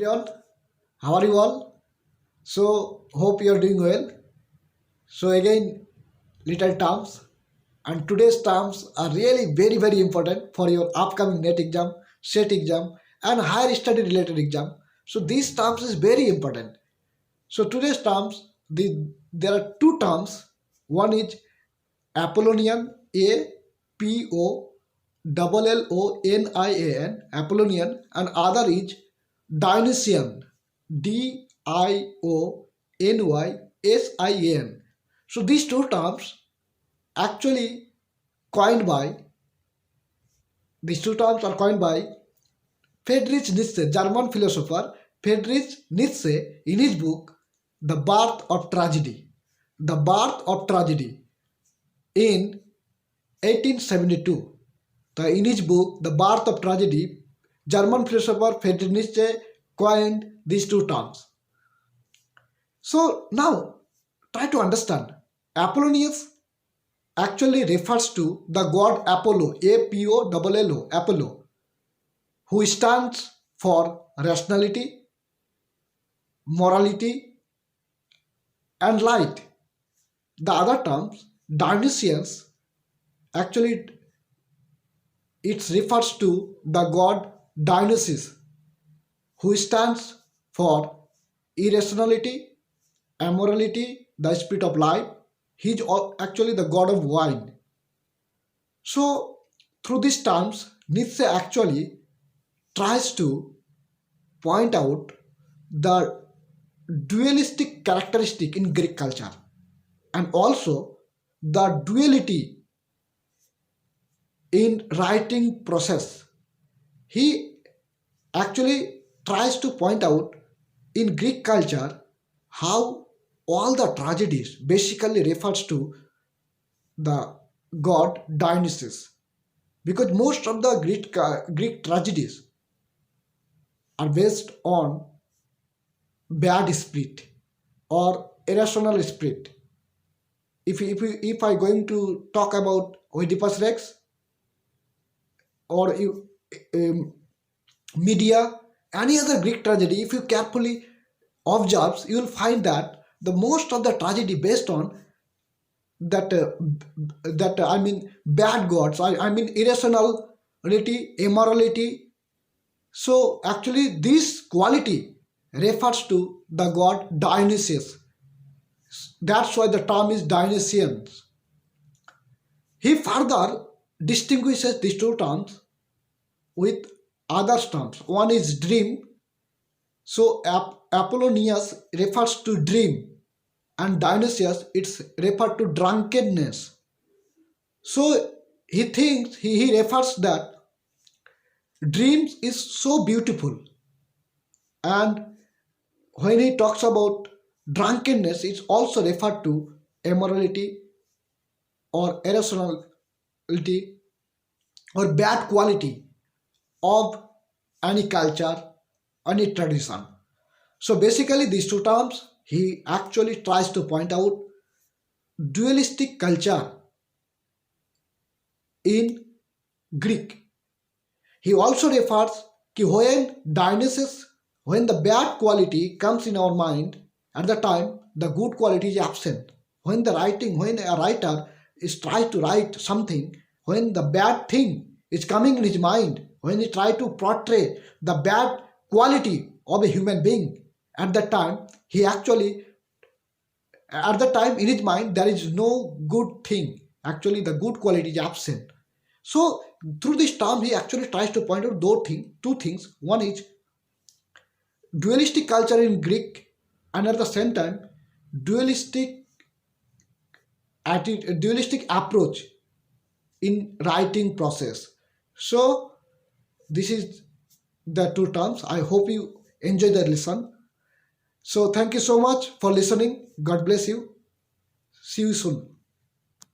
Everyone, how are you all? So, hope you are doing well. So, again, little terms, and today's terms are really very important for your upcoming NET exam, SET exam, and higher study related exam. So, these terms is very important. So, today's terms, there are two terms. One is Apollonian, Apollonian, Apollonian, and other is Dionysian, Dionysian. So these two terms actually coined by these two terms are coined by Friedrich Nietzsche, German philosopher Friedrich Nietzsche, in his book The Birth of Tragedy. The Birth of Tragedy in 1872. In his book, The Birth of Tragedy, German philosopher Friedrich Nietzsche coined these two terms. So now, try to understand. Apollonius actually refers to the god Apollo, Apollo, Apollo, who stands for rationality, morality, and light. The other terms, Dionysians, actually it refers to the god Dionysus, who stands for irrationality, immorality, the spirit of life. He is actually the god of wine. So, through these terms, Nietzsche actually tries to point out the dualistic characteristic in Greek culture and also the duality in writing process. He actually tries to point out in Greek culture how all the tragedies basically refers to the god Dionysus, because most of the Greek tragedies are based on bad spirit or irrational spirit. If I going to talk about Oedipus Rex or Medea, any other Greek tragedy, if you carefully observe, you will find that the most of the tragedy based on that bad gods. I mean irrationality, immorality. So actually, this quality refers to the god Dionysius. That's why the term is Dionysian. He further distinguishes these two terms with other terms. One is dream. So Apollonius refers to dream, and Dionysius it's referred to drunkenness. So he thinks he refers that dreams is so beautiful, and when he talks about drunkenness, it's also referred to immorality or irrationality or bad quality of any culture, any tradition. So basically, these two terms he actually tries to point out dualistic culture in Greek. He also refers कि when Dionysus, when the bad quality comes in our mind, at the time the good quality is absent. When a writer is trying to write something, when the bad thing is coming in his mind, when he tries to portray the bad quality of a human being, at that time in his mind there is no good thing. Actually, the good quality is absent. So through this term, he actually tries to point out two things. One is dualistic culture in Greek, and at the same time, dualistic dualistic approach in writing process. So this is the two terms. I hope you enjoy the lesson. So thank you so much for listening. God bless you. See you soon.